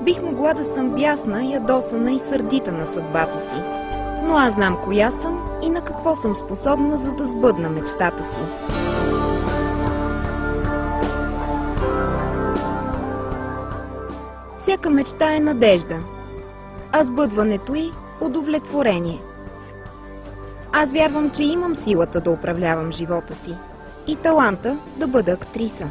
Бих могла да съм бясна, ядосана и сърдита на съдбата си. Но аз знам коя съм и на какво съм способна, за да сбъдна мечтата си. Всяка мечта е надежда, а сбъдването й – удовлетворение. Аз вярвам, че имам силата да управлявам живота си и таланта да бъда актриса.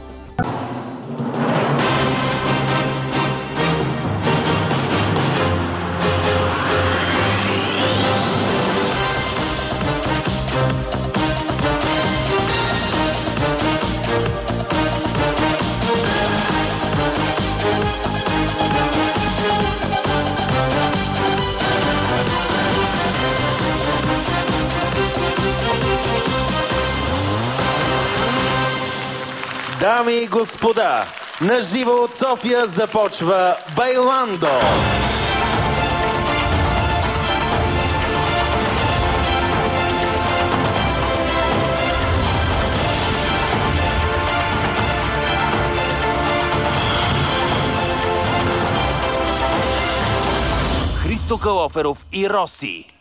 Дами и господа, на живо от София започва Байландо! Христо Калоферов и Роси.